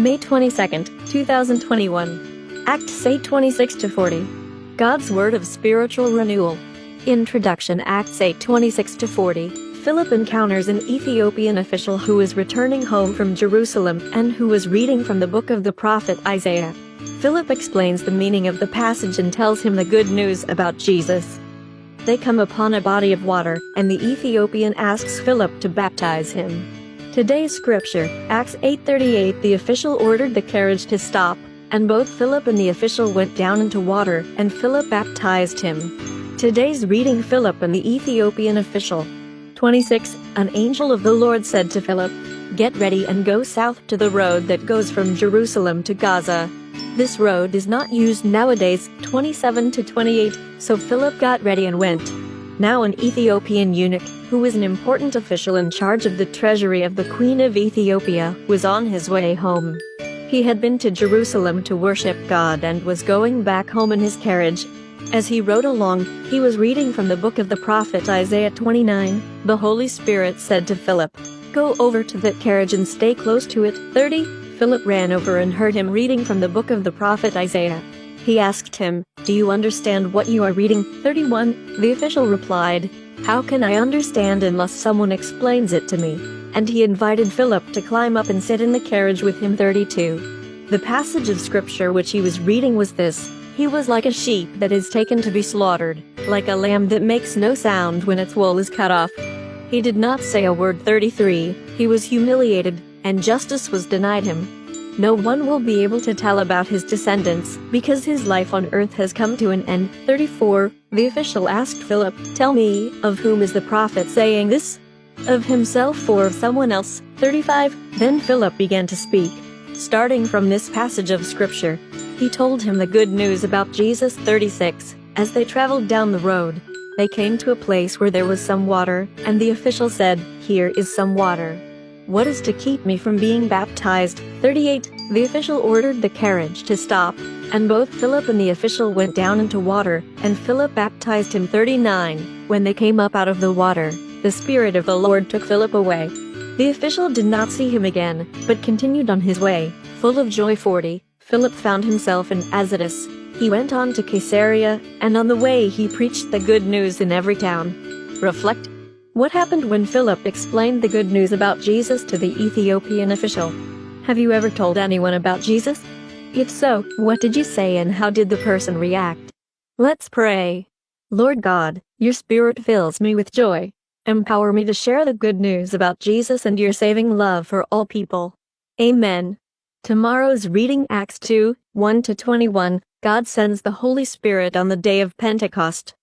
May 22nd, 2021. Acts 8:26-40. God's Word of Spiritual Renewal. Introduction. Acts 8:26-40. Philip encounters an Ethiopian official who is returning home from Jerusalem and who was reading from the book of the prophet Isaiah. Philip explains the meaning of the passage and tells him the good news about Jesus. They come upon a body of water, and the Ethiopian asks Philip to baptize him. Today's scripture, Acts 8:38. The official ordered the carriage to stop, and both Philip and the official went down into water, and Philip baptized him. Today's reading, Philip and the Ethiopian official. 26. An angel of the Lord said to Philip, "Get ready and go south to the road that goes from Jerusalem to Gaza." This road is not used nowadays. 27-28. So Philip got ready and went. Now an Ethiopian eunuch, who was an important official in charge of the treasury of the Queen of Ethiopia, was on his way home. He had been to Jerusalem to worship God and was going back home in his carriage. As he rode along, he was reading from the book of the prophet Isaiah 29. The Holy Spirit said to Philip, "Go over to that carriage and stay close to it." 30. Philip ran over and heard him reading from the book of the prophet Isaiah. He asked him, "Do you understand what you are reading?" 31. The official replied, "How can I understand unless someone explains it to me?" And he invited Philip to climb up and sit in the carriage with him. 32. The passage of scripture which he was reading was this: "He was like a sheep that is taken to be slaughtered, like a lamb that makes no sound when its wool is cut off." He did not say a word. 33. He was humiliated, and justice was denied him. No one will be able to tell about his descendants, because his life on earth has come to an end. 34. The official asked Philip, "Tell me, of whom is the prophet saying this? Of himself or of someone else?" 35. Then Philip began to speak. Starting from this passage of scripture, he told him the good news about Jesus. 36. As they traveled down the road, they came to a place where there was some water, and the official said, "Here is some water. What is to keep me from being baptized?" 38. The official ordered the carriage to stop, and both Philip and the official went down into water, and Philip baptized him. 39. When they came up out of the water, the Spirit of the Lord took Philip away. The official did not see him again, but continued on his way, full of joy. 40. Philip found himself in Azotus. He went on to Caesarea, and on the way he preached the good news in every town. Reflect. What happened when Philip explained the good news about Jesus to the Ethiopian official? Have you ever told anyone about Jesus? If so, what did you say and how did the person react? Let's pray. Lord God, your Spirit fills me with joy. Empower me to share the good news about Jesus and your saving love for all people. Amen. Tomorrow's reading, Acts 2:1-21. God sends the Holy Spirit on the day of Pentecost.